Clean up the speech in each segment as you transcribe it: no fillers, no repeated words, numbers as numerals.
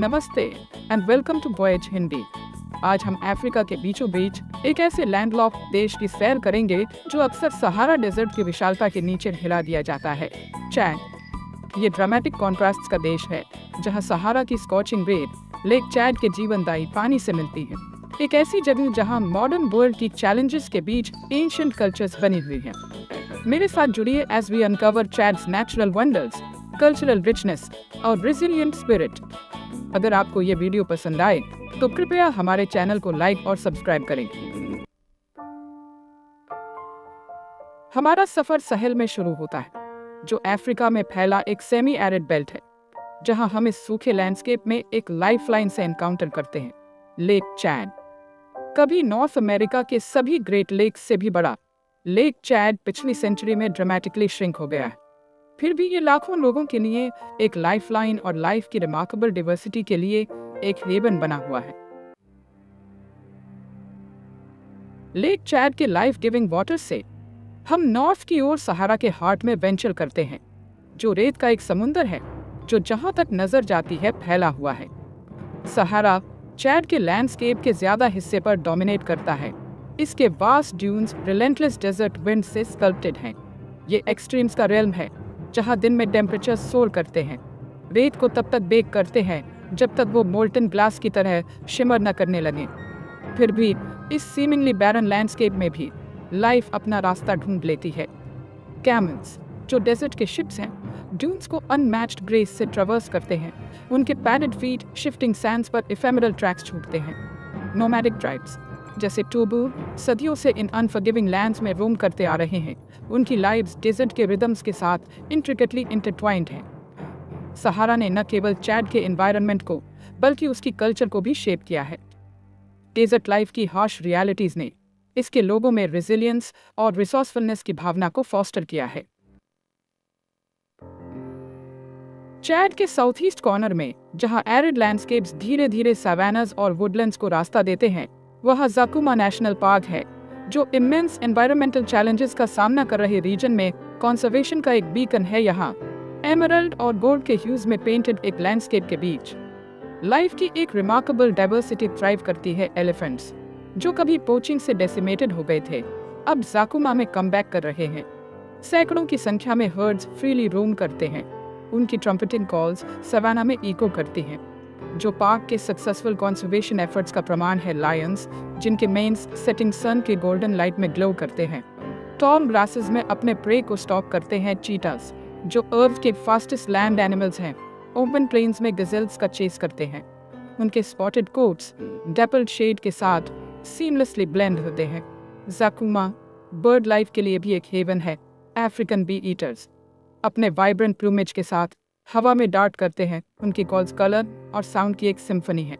नमस्ते and welcome to voyage Hindi. आज हम अफ्रीका के बीचों बीच एक ऐसे लैंडलॉक्ड देश की सैर करेंगे जो अक्सर सहारा डेजर्ट की विशालता के नीचे हिला दिया जाता है, चैड। ये ड्रामेटिक कॉन्ट्रास्ट्स का देश है, जहां सहारा की स्कॉचिंग रेत लेक चैड के जीवनदायी पानी से मिलती है। एक ऐसी जगह जहां मॉडर्न वर्ल्ड की चैलेंजेस के बीच एंशिएंट कल्चर्स बनी हुई हैं। मेरे साथ जुड़िए as we uncover Chad's natural wonders, cultural richness और रेजिलिएंट स्पिरिट। अगर आपको ये वीडियो पसंद आए तो कृपया हमारे चैनल को लाइक और सब्सक्राइब करें। हमारा सफर साहेल में शुरू होता है, जो अफ्रीका में फैला एक सेमी एरिड बेल्ट है, जहां हम इस सूखे लैंडस्केप में एक लाइफलाइन से एनकाउंटर करते हैं, लेक चैड। कभी नॉर्थ अमेरिका के सभी ग्रेट लेक्स से भी बड़ा लेक चैड पिछली सेंचुरी में ड्रामेटिकली श्रिंक हो गया है। फिर भी ये लाखों लोगों के लिए एक लाइफलाइन और लाइफ की रिमार्केबल डाइवर्सिटी के लिए एक हेवन बना हुआ है। लेक चैड के लाइफ गिविंग वाटर से हम नॉर्थ की ओर सहारा के हार्ट में वेंचर करते हैं, जो रेत का एक समुंदर है जो जहां तक नजर जाती है फैला हुआ है। सहारा चैड के लैंडस्केप के ज्यादा हिस्से पर डोमिनेट करता है। इसके vast dunes relentless desert wind से स्कल्प्टेड हैं। ये एक्सट्रीम्स का रेल्म है, जहां दिन में टेम्परेचर सोर करते हैं। रेत को तब तक बेक करते हैं जब तक वो मोल्टन ग्लास की तरह शिमर न करने लगे। फिर भी इस सीमिंगली बैरन लैंडस्केप में भी लाइफ अपना रास्ता ढूंढ लेती है। कैमल्स, जो डेजर्ट के शिप्स हैं, ड्यून्स को अनमैच्ड ग्रेस से ट्रवर्स करते हैं। उनके पैडेड फीट शिफ्टिंग सैंड्स पर इफेमरल ट्रैक्स छूटते हैं। नोमैडिक ट्राइब्स जैसे टोबू सदियों से इन अनफॉरगिविंग लैंड्स में रोम करते आ रहे हैं। उनकी लाइव्स डेजर्ट के रिदम्स के साथ इंट्रिकेटली इंटरट्वाइंड हैं। सहारा ने न केवल चैड के एनवायरनमेंट को बल्कि उसकी कल्चर को भी शेप किया है। डेजर्ट लाइफ की हार्श रियलिटीज ने इसके लोगों में रेजिलियंस और रिसोर्सफुलनेस की भावना को फॉस्टर किया है। चैड के साउथ ईस्ट कॉर्नर में, जहां एरिड लैंडस्केप्स धीरे धीरे सवानास और वुडलैंड्स को रास्ता देते हैं, वह जाकुमा नेशनल पार्क है, जो इमेंस एनवायरमेंटल चैलेंजेस का सामना कर रहे रीजन में कंजर्वेशन का एक बीकन है। यहाँ एमरल्ड और गोल्ड के ह्यूज में पेंटेड एक लैंडस्केप के बीच लाइफ की एक रिमार्केबल डाइवर्सिटी थ्राइव करती है। एलिफेंट्स, जो कभी पोचिंग से डेसिमेटेड हो गए थे, अब जाकुमा में कमबैक कर रहे हैं। सैकड़ों की संख्या में हर्ड्स फ्रीली रोम करते हैं। उनकी ट्रम्पेटिंग कॉल्स सवाना में इको करती हैं, जो पार्क के सक्सेसफुल कंजर्वेशन एफर्ट्स का प्रमाण है। लायंस, जिनके मेन्स सेटिंग सन के गोल्डन लाइट में ग्लो करते हैं, टॉल ग्रासेस में अपने प्रे को स्टॉक करते हैं। चीटास, जो अर्थ के फास्टेस्ट लैंड एनिमल्स हैं, ओपन प्लेन्स में गजेल्स का चेस करते हैं। उनके स्पॉटेड कोट्स डेपल्ड शेड के साथ सीमलेसली ब्लेंड होते हैं। जाकुमा बर्ड लाइफ के लिए भी एक हेवन है। अफ्रीकन बी ईटर्स अपने वाइब्रेंट प्लूमेज के साथ हवा में डार्ट करते हैं। उनकी कॉल्स कलर और साउंड की एक सिम्फनी है।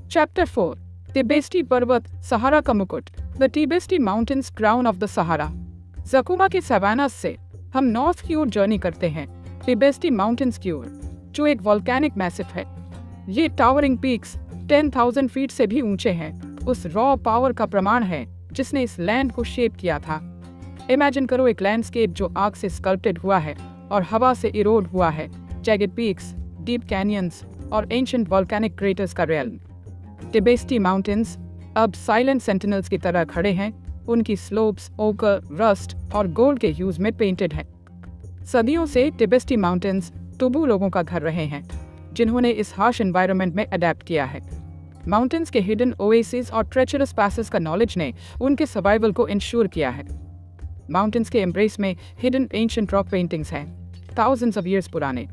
चैप्टर 4, टिबेस्टी पर्वत, सहारा का मुकुट, the Tibesti mountains, crown of the Sahara. Zakouma के सवानास से हम नॉर्थ की ओर जर्नी करते हैं, टिबेस्टी माउंटेन्स की ओर, जो एक वोल्केनिक मैसिव है। ये टावरिंग पीक्स 10,000 फीट से भी ऊंचे हैं। उस रॉ पावर का प्रमाण है जिसने इस लैंड को शेप किया था। इमेजिन करो एक लैंडस्केप जो आग से स्कल्प्टेड हुआ है और हवा से इरोड हुआ है। जैगेड पीक्स, डीप कैनियंस और एंशिएंट वोल्केनिक क्रेटर्स का रेल्म। टिबेस्टी माउंटेन्स अब साइलेंट सेंटिनल्स की तरह खड़े हैं। उनकी स्लोप्स ओकर, रस्ट और गोल्ड के ह्यूज में पेंटेड हैं। सदियों से टिबेस्टी माउंटेन्स टुबू लोगों का घर रहे हैं, जिन्होंने इस हार्श एनवायरनमेंट में अडेप्ट किया है। माउंटेन्स के हिडन ओएसिस और ट्रेचरस पैसेस का नॉलेज ने उनके सर्वाइवल को इंश्योर किया है। माउंटेन्स के एम्ब्रेस में हिडन एंशिएंट रॉक पेंटिंग्स हैं, thousands of years पुराने।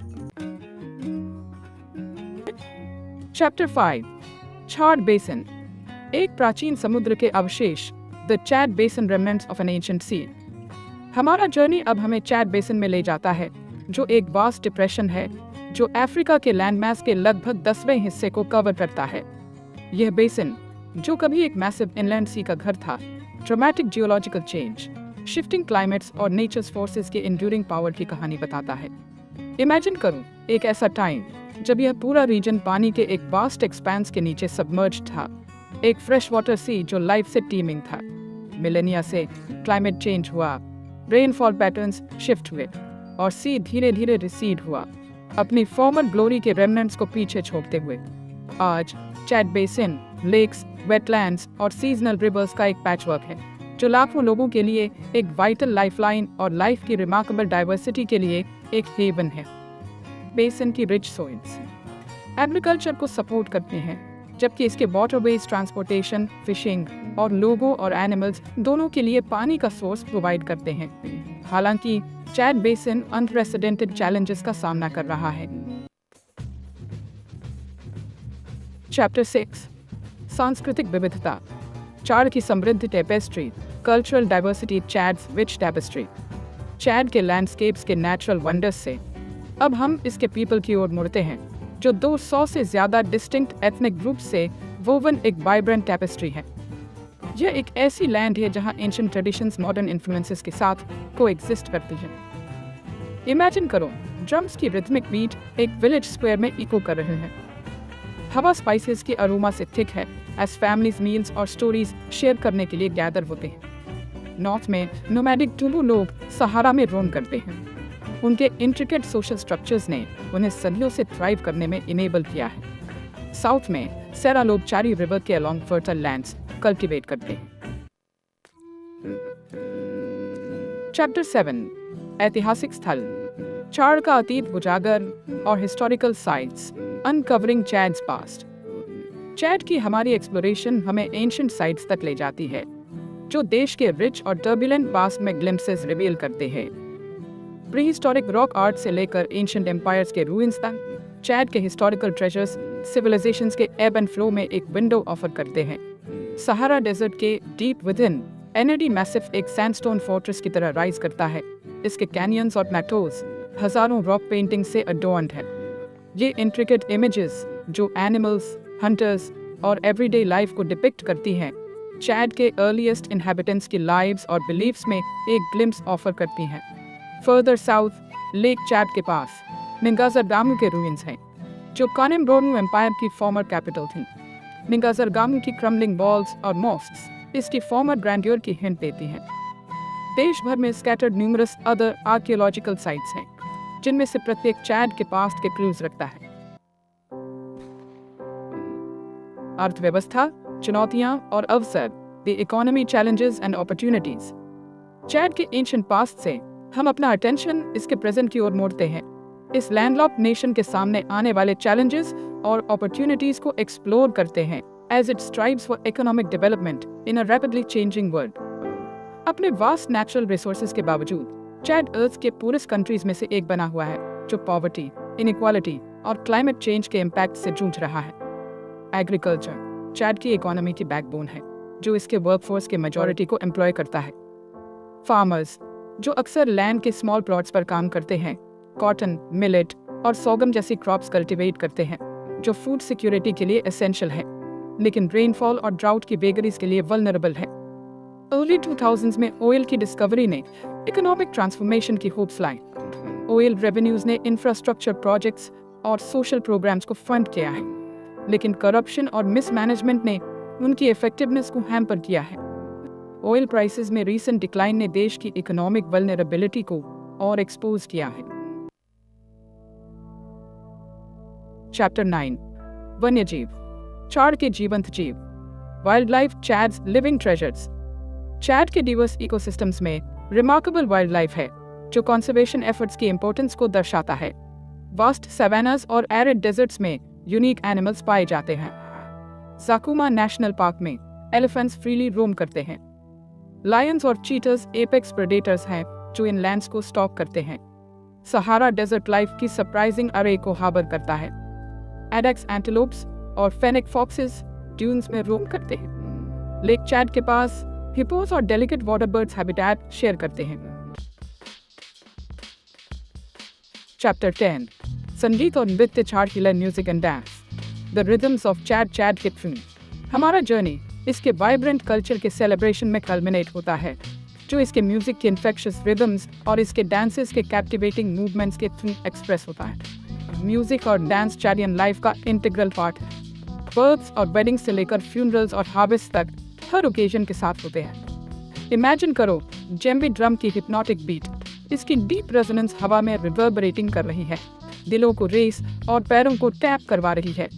चैप्टर 5, छाड बेसिन, एक प्राचीन समुद्र के अवशेष, the Chad basin remnants of an ancient sea. हमारा जर्नी अब हमें चैड बेसिन में ले जाता है, जो एक वास्ट डिप्रेशन है जो अफ्रीका के लैंडमास के लगभग 10वें हिस्से को कवर करता है। यह बेसिन, जो कभी एक मैसिव इनलैंड सी का घर था, dramatic geological change, shifting climates और नेचर्स फोर्सेस के इंड्यूरिंग पावर की कहानी बताता है। इमेजिन करो एक ऐसा टाइम जब यह पूरा रीजन पानी के एक वास्ट एक्सपेंस के नीचे सबमर्ज था, एक फ्रेश वाटर सी जो लाइफ से टीमिंग था। मिलेनिया से क्लाइमेट चेंज हुआ, रेनफॉल पैटर्न्स शिफ्ट हुए, और सी धीरे धीरे रिसीड हुआ, अपनी फॉर्मर ग्लोरी के रेमनेंट्स को पीछे छोड़ते हुए। आज चैड बेसिन, लेक्स, वेटलैंड्स और सीजनल रिवर्स का एक पैचवर्क है जो लाखों लोगों के लिए एक वाइटल लाइफलाइन और लाइफ की रिमार्केबल डाइवर्सिटी के लिए एक हेवन है। बेसिन की रिच सोइल्स एग्रीकल्चर को सपोर्ट करते हैं, जबकि इसके वाटरवेज, ट्रांसपोर्टेशन, फिशिंग और लोगों और एनिमल्स दोनों के लिए पानी का सोर्स प्रोवाइड करते हैं। हालांकि चैड बेसिन अनप्रेसिडेंटेड चैलेंजेस का सामना कर रहा है। चैप्टर 6 सांस्कृतिक विविधता, चाड की समृद्ध tapestry, cultural diversity, Chad's rich tapestry. Chad के लैंडस्केप्स के नेचुरल वंडर्स से अब हम इसके पीपल की ओर मुड़ते हैं, जो 200 से ज्यादा डिस्टिंक्ट एथनिक ग्रुप से वोवन एक वाइब्रेंट टेपेस्ट्री है। यह एक ऐसी लैंड है जहां एंशिएंट ट्रेडिशंस मॉडर्न इन्फ्लुएंसेस के साथ कोएग्जिस्ट करती हैं। इमेजिन करो, ड्रम्स की रिथमिक बीट एक विलेज स्क्वायर में इको कर रहे हैं। हवा स्पाइसेस की अरोमा से थिक है एज फैमिलीज मील्स और स्टोरीज शेयर करने के लिए गैदर होते हैं। नॉर्थ में नोमैडिक टुलू लोग सहारा में रोम करते हैं। उनके इंट्रिकेट सोशल स्ट्रक्चर्स ने उन्हें सदियों से थ्राइव करने में इनेबल किया है। साउथ में सेरा लोग चारी रिवर के अलॉन्ग फर्टाइल लैंड्स कल्टीवेट करते हैं। चैप्टर 7 ऐतिहासिक स्थल, चाड का अतीत उजागर और historical sites, uncovering Chad's past. Chad की हमारी एक्सप्लोरेशन हमें एंशिएंट साइट्स तक ले जाती है, जो देश के रिच और टर्बुलेंट पास्ट में ग्लिम्पसेस रिवील करते हैं। प्रीहिस्टोरिक रॉक आर्ट से लेकर एंशिएंट एम्पायर्स के रूइंस तक, चैड के हिस्टोरिकल ट्रेजर्स सिविलाइजेशंस के एब एंड फ्लो में एक विंडो ऑफर करते हैं। सहारा डेजर्ट के डीप विदिन एनएडी मैसिव एक सैंडस्टोन फोर्ट्रेस की तरह राइज करता है। इसके कैनियंस और प्लेटोज हजारों रॉक पेंटिंग से अडोर्न्ड है। ये इंट्रिकेट इमेजेस जो एनिमल्स, हंटर्स और एवरीडे लाइफ को डिपिक्ट करती हैं, चैड के अर्लीस्ट इनहैबिटेंट्स की लाइव्स और बिलीफ्स में एक ग्लिम्स ऑफर करती हैं। फर्दर साउथ, लेक चैड के पास निंगाजरगामू के रूइंस हैं, जो कानिमब्रोनू एम्पायर की फॉर्मर कैपिटल थी। निंगाजरगामू की क्रम्बलिंग वॉल्स और मॉस्क्स इसकी फॉर्मर ग्रैंड्योर की हिंट देती हैं। देश भर में scattered numerous other archaeological sites हैं, जिनमें से प्रत्येक चैड के पास्ट के क्लूज रखता है। अर्थव्यवस्था, चुनौतियां और अवसर, the economy, challenges and opportunities. Chad के एंशिएंट पास्ट से हम अपना अटेंशन इसके प्रेजेंट की ओर मोड़ते हैं। इस लैंडलॉक्ड नेशन के सामने आने वाले चैलेंजेस और अपॉर्चुनिटीज को एक्सप्लोर करते हैं as it strives for economic development in a rapidly changing world. अपने वास्ट नेचुरल रिसोर्सेज के बावजूद चैड अर्थ के पूरेस्ट कंट्रीज में से एक बना हुआ है, जो पॉवर्टी, इनइक्वालिटी और क्लाइमेट चेंज के इम्पैक्ट से जूझ रहा है। एग्रीकल्चर चैड की इकोनॉमी की बैकबोन है, जो इसके वर्कफोर्स के मेजॉरिटी को एम्प्लॉय करता है। फार्मर्स, जो अक्सर लैंड के स्मॉल प्लॉट्स पर काम करते हैं, कॉटन, मिलेट और सोगम जैसी क्रॉप्स कल्टीवेट करते हैं, जो फूड सिक्योरिटी के लिए एसेंशियल है, लेकिन रेनफॉल और ड्राउट की वेगरीज के लिए वल्नरेबल है। अर्ली 2000s में ऑयल की डिस्कवरी ने इकोनॉमिक ट्रांसफॉर्मेशन की होप्स लाई। ऑयल रेवेन्यूज ने इंफ्रास्ट्रक्चर प्रोजेक्ट्स और सोशल प्रोग्राम्स को फंड किया है, लेकिन करप्शन और मिसमैनेजमेंट ने उनकी इफेक्टिवनेस को हैम्पर किया है। ऑयल प्राइसेस में रीसेंट डिक्लाइन ने देश की इकोनॉमिक वल्नरेबिलिटी को और एक्सपोज किया है। चैप्टर 9 वन्यजीव, चाड के जीवंत जीव, wildlife, Chad's living treasures. Chad के डिवर्स इकोसिस्टम्स में रिमार्केबल वाइल्ड लाइफ है, जो कंजर्वेशन एफर्ट्स की इंपॉर्टेंस को दर्शाता है। वास्ट सैवानास और एरिड डेजर्ट्स में यूनिक एनिमल्स पाए जाते हैं। जाकुमा नेशनल पार्क में एलिफेंट्स फ्रीली रोम करते हैं। लायंस और चीटर्स एपेक्स प्रेडेटर्स हैं, जो इन लैंड्स को स्टॉक करते हैं। सहारा डेजर्ट लाइफ की सरप्राइजिंग अरे को हार्बर करता है। एडेक्स एंटीलोप्स और फेनिक फॉक्सेस ड्यून्स में रोम करते हैं। लेक चैड के पास हिपोस और delicate water birds habitat share करते हैं। चैप्टर 10 संगीत और नृत्य, चाड की music and dance, the rhythms of Chad, Chad के ट्यून। हमारा जर्नी इसके वाइब्रेंट कल्चर के सेलिब्रेशन में कल्मिनेट होता है, जो इसके म्यूजिक के इन्फेक्शियस रिदम्स और इसके डांसेस के कैप्टिवेटिंग मूवमेंट्स के थ्रू एक्सप्रेस होता है। म्यूजिक और डांस चैडियन लाइफ का इंटीग्रल पार्ट है। बर्थ्स और वेडिंग्स से लेकर फ्यूनरल्स और हार्वेस्ट तक हर ओकेजन के साथ होते हैं। इमेजिन करो जेम्बी ड्रम की हिप्नोटिक बीट, इसकी डीप रेजोनेंस हवा में रिवर्बरेटिंग कर रही है, दिलों को रेस और पैरों को टैप करवा रही है।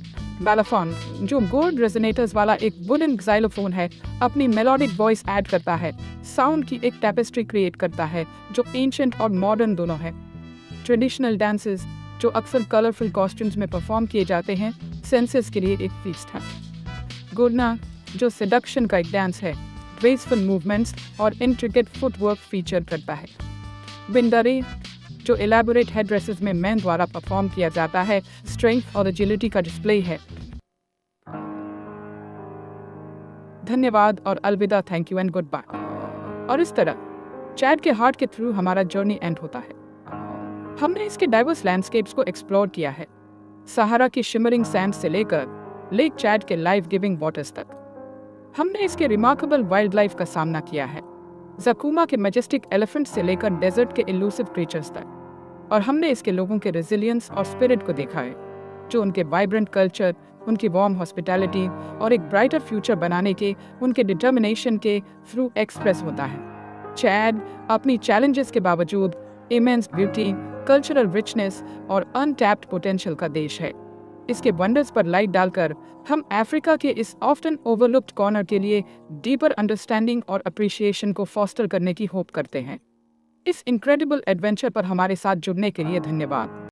बैलाफोन, जो गोल्ड रेजोनेटर्स वाला एक वुडन xylophone है, अपनी मेलोडिक वॉइस ऐड करता है, साउंड की एक टैपेस्ट्री क्रिएट करता है जो एंशिएंट और मॉडर्न दोनों है। ट्रेडिशनल डांसेस, जो अक्सर कलरफुल कॉस्ट्यूम्स में परफॉर्म किए जाते हैं, सेंसेस के लिए एक फीस्ट है। गुरना, जो सेडक्शन का एक डांस है, ग्रेसफुल मूवमेंट्स और इंट्रिकेट फुटवर्क फीचर करता है। बिंदारे, जो एलैबोरेट हेड ड्रेसेस में मैन द्वारा परफॉर्म किया जाता है, स्ट्रेंथ और एजिलिटी का डिस्प्ले है। धन्यवाद और अलविदा, thank you and good bye. और इस तरह चैड के हार्ट के थ्रू हमारा जर्नी एंड होता है। हमने इसके डाइवर्स लैंडस्केप्स को एक्सप्लोर किया है, सहारा की शिमरिंग सैंड से लेकर लेक चैड के लाइफ गिविंग वाटर्स तक। हमने इसके रिमार्केबल वाइल्ड लाइफ का सामना किया है, जकूमा के मैजेस्टिक एलिफेंट से लेकर डेजर्ट के इल्यूसिव क्रीचर्स तक। और हमने इसके लोगों के रेजिलियंस और स्पिरिट को देखा है, जो उनके वाइब्रेंट कल्चर, उनकी वार्म हॉस्पिटैलिटी और एक ब्राइटर फ्यूचर बनाने के उनके डिटर्मिनेशन के थ्रू एक्सप्रेस होता है। चैड अपनी चैलेंजेस के बावजूद इमेंस ब्यूटी, कल्चरल रिचनेस और अनटैप्ड पोटेंशियल का देश है। इसके वंडर्स पर लाइट डालकर हम अफ्रीका के इस ऑफ्टन ओवरलुक्ड कॉर्नर के लिए डीपर अंडरस्टैंडिंग और अप्रिशिएशन को फॉस्टर करने की होप करते हैं। इस इनक्रेडिबल एडवेंचर पर हमारे साथ जुड़ने के लिए धन्यवाद।